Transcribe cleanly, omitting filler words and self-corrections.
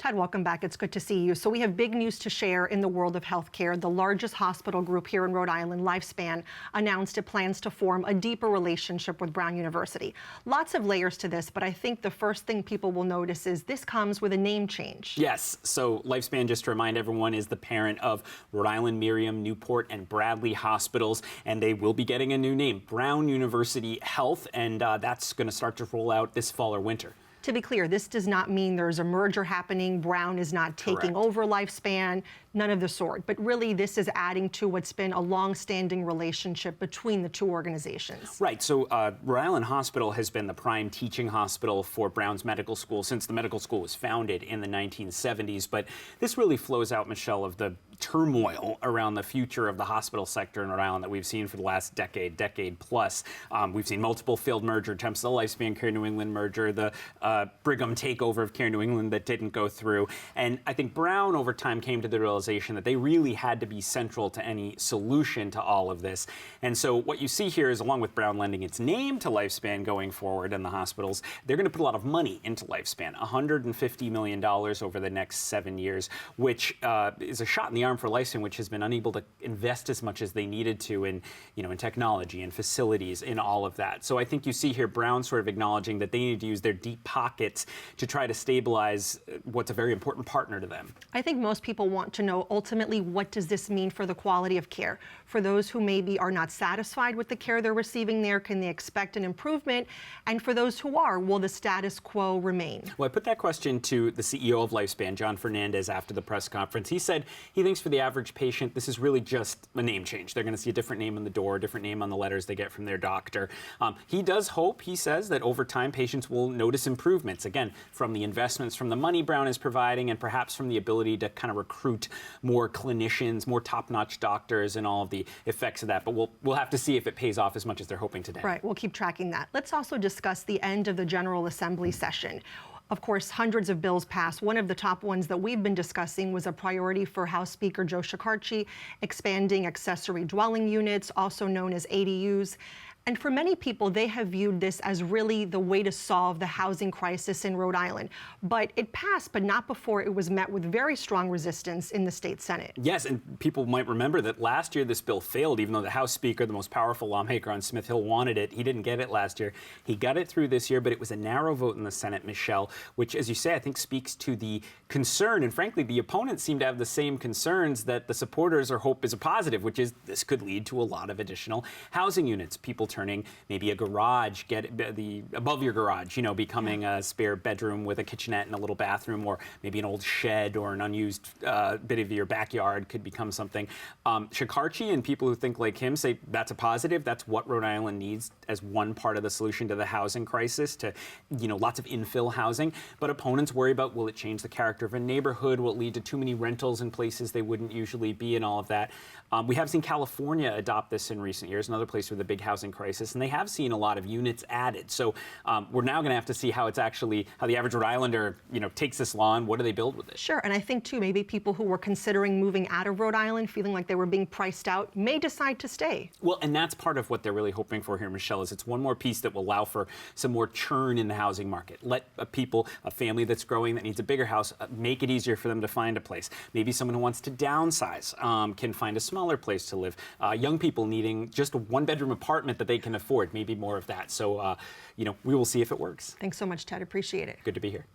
Ted, welcome back. It's good to see you. So we have big news to share in the world of healthcare. The largest hospital group here in Rhode Island, Lifespan, announced it plans to form a deeper relationship with Brown University. Lots of layers to this, but I think the first thing people will notice is this comes with a name change. Yes. So Lifespan, just to remind everyone, is the parent of Rhode Island, Miriam, Newport, and Bradley hospitals, and they will be getting a new name, Brown University Health, and that's going to start to roll out this fall or winter. To be clear, this does not mean there's a merger happening. Brown is not taking over Lifespan, none of the sort. But really, this is adding to what's been a long-standing relationship between the two organizations. Right. So Rhode Island Hospital has been the prime teaching hospital for Brown's Medical School since the medical school was founded in the 1970s. But this really flows out, Michelle, of the turmoil around the future of the hospital sector in Rhode Island that we've seen for the last decade plus. We've seen multiple failed merger attempts, the Lifespan Care New England merger, the Brigham takeover of Care New England that didn't go through. And I think Brown over time came to the realization that they really had to be central to any solution to all of this. And so what you see here is, along with Brown lending its name to Lifespan going forward in the hospitals, they're going to put a lot of money into Lifespan, $150 million over the next 7 years, which is a shot in the arm for Lifespan, which has been unable to invest as much as they needed to in technology and facilities in all of that. So I think you see here Brown sort of acknowledging that they need to use their deep pockets to try to stabilize what's a very important partner to them. I think most people want to know ultimately, what does this mean for the quality of care? For those who maybe are not satisfied with the care they're receiving there, can they expect an improvement? And for those who are, will the status quo remain? Well, I put that question to the CEO of Lifespan, John Fernandez, after the press conference. He said he thinks for the average patient, this is really just a name change. They're going to see a different name on the door, a different name on the letters they get from their doctor. He does hope, he says, that over time patients will notice improvements, again, from the investments, from the money Brown is providing, and perhaps from the ability to kind of recruit more clinicians, more top-notch doctors, and all of the effects of that. But we'll have to see if it pays off as much as they're hoping today. Right, we'll keep tracking that. Let's also discuss the end of the General Assembly session. Of course, hundreds of bills passed. One of the top ones that we've been discussing was a priority for House Speaker Joe Shekarchi, expanding accessory dwelling units, also known as ADUs. And for many people, they have viewed this as really the way to solve the housing crisis in Rhode Island. But it passed, but not before it was met with very strong resistance in the state Senate. Yes, and people might remember that last year this bill failed, even though the House Speaker, the most powerful lawmaker on Smith Hill, wanted it. He didn't get it last year. He got it through this year, but it was a narrow vote in the Senate, Michelle, which, as you say, I think speaks to the concern. And frankly, the opponents seem to have the same concerns that the supporters or hope is a positive, which is this could lead to a lot of additional housing units, people turning maybe a garage, above your garage, becoming a spare bedroom with a kitchenette and a little bathroom, or maybe an old shed or an unused bit of your backyard could become something. Shekarchi and people who think like him say that's a positive. That's what Rhode Island needs as one part of the solution to the housing crisis, to, lots of infill housing. But opponents worry about, will it change the character of a neighborhood? Will it lead to too many rentals in places they wouldn't usually be, and all of that? We have seen California adopt this in recent years, another place with a big housing crisis, and they have seen a lot of units added. So we're now going to have to see how the average Rhode Islander, takes this law and what do they build with it. Sure, and I think too, maybe people who were considering moving out of Rhode Island, feeling like they were being priced out, may decide to stay. Well, and that's part of what they're really hoping for here, Michelle, is it's one more piece that will allow for some more churn in the housing market. Let a family that's growing that needs a bigger house, make it easier for them to find a place. Maybe someone who wants to downsize can find a smaller place to live. Young people needing just a one-bedroom apartment that they can afford, maybe more of that. So, we will see if it works. Thanks so much, Ted. Appreciate it. Good to be here.